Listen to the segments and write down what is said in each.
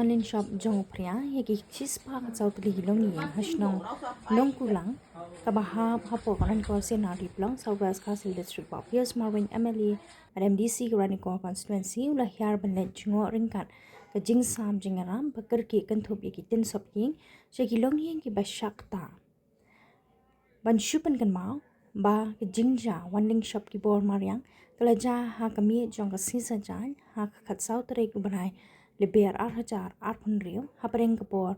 wanlin shop jong pria yaki chispa ka chautli hilong ni hasnong nongkulang kabaha hapo kanan ko sena diplang Southwest Castle District of Pierce Marvin MLA RMDC Graniko constituency ula hiar banlet jungo ringkat ka jingsam jingaram bakar ki kanthop yaki tin sop king shakilong ni ki bashakta ban shupan kan mau ba ka jingja wanling shop ki bor mariang kalaja ha kami jong ka sisa jan ha khat sautre ku banai leber arhajar arpunrio hapareng kapor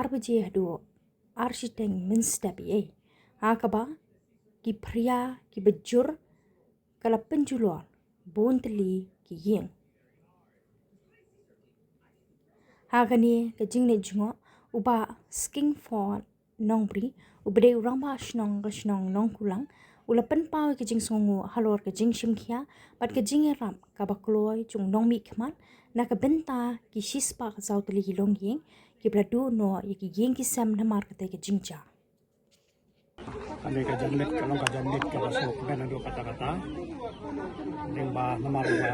arbje hadu architeng minstabi hakaba ki pria ki bejur kala penjulor bontli ki yeng hagani ka jingne jungo uba sking for nongbri ubde uramba shnong nongkulang ulapan pau ke jing songu halor ke jing shimkhia pat ke jing ram ka bakloi chung nongmi khman na ka benta ki shispa ka zautli hilong yeng ki bradu no ki yeng ki sam na mar ka te ke jingja kami ka janlit kalong ka janlit ka basok kan ando kata-kata yang ba namar ba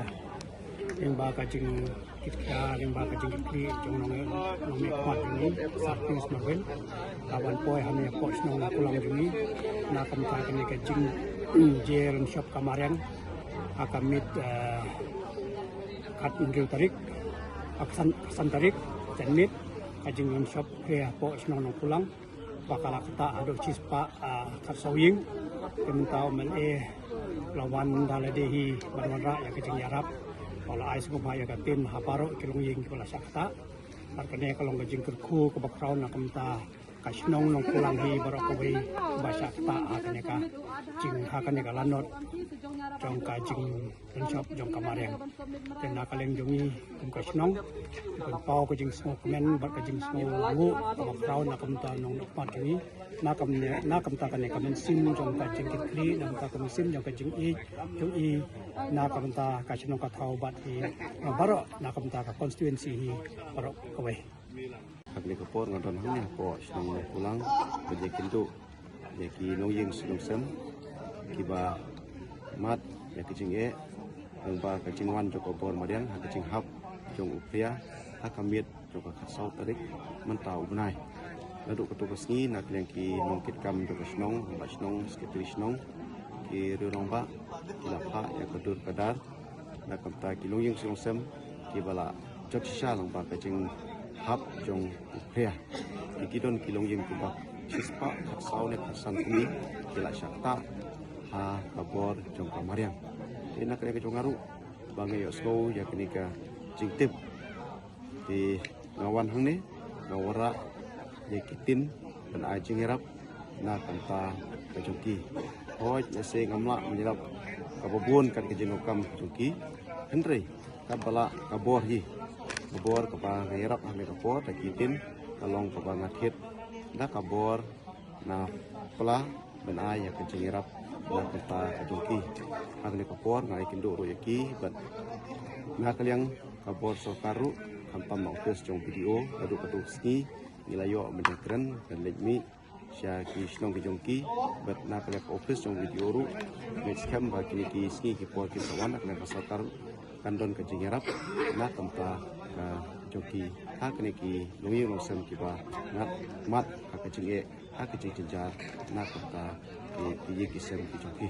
yang ba ka jing kita yang ba ka jing kli chung nong khmat ni saktis mabel kawan poi hame pos nong kulang juni na kam ta kami ka jing jeron shop kamarian akamit kat ingil tarik aksan tarik janlit kajing shop ke pos nong kulang bakal kita ada cispa kat sawing kementau mele lawan daladehi banwara ya kejeng yarap kalau ais ngomah ya katin haparo kilung ying kala sakta arkane kalau kejeng kerku ke background akamta kasnong nong pulang hi barokowi basakta akane ka jing hakane ka lanot jong ka jing shop jong kamareng dan nakaleng jongi kasnong kun pau ko jing smoke men bar ka jing smoke wu ka crowd nakamta nong pat ni nakamta kane kamen sim jong ka jing kitli namta kam sim jong ka jing i nakamta kasnong ka thau bat hi baro nakamta ka constituency hi baro kowe Agni kapor ngadon hanya po sinong pulang bejekin tu yaki noyeng sinong sem kiba mat yaki cinge ba kacing wan joko bor marian ha kacing hap jong upria ha kamit joko kasau tarik mentau benai laduk ketugas ni nak yang ki nongkit kam joko sinong ba sinong sekretari sinong ki rurong ba kilapa ya kedur kadar nak kamta ki noyeng sinong sem kibala jok sisa lang ba kacing hap jong upria ikidon kilong yang kubak sispa kasau ne kasan kumi kila syakta ha kabor jong kamariang ina kene ke jongaru bangai yosgo ya kenika jingtip di ngawan hang ngawara ya kitin dan ajing erap na kanta kajungki hoj ya se ngamla menyerap kabobon kan ke jenokam jungki henry kabala kabor hi kabor kapa ngerap ame kapor takitin kalong kapa ngathit da kabor na pela ben ya kencingirap na kata kajungki agne kapor ngai kindo royaki bat na kalyang kabor sokaru kampa maupes jong video adu ski nilayo menjekren dan lejmi sya ki snong kajungki bat na kalyang office jong video ru next cam ba kini ki ski ki por ki sawan agne sokaru kandon kencingirap na kampa joki hakne ki lungi rosam ki ba ngat mat ka kecing ha kecing jar na kata ki sem ki joki